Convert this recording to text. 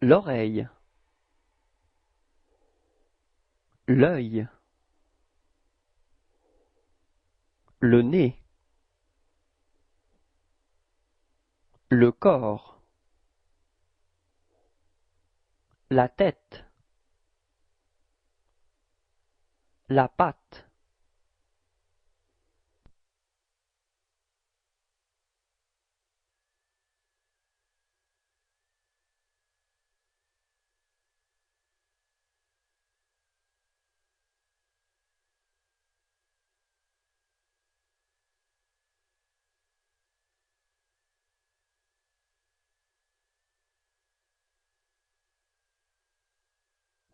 l'oreille, l'œil, le nez, le corps, la tête, la patte,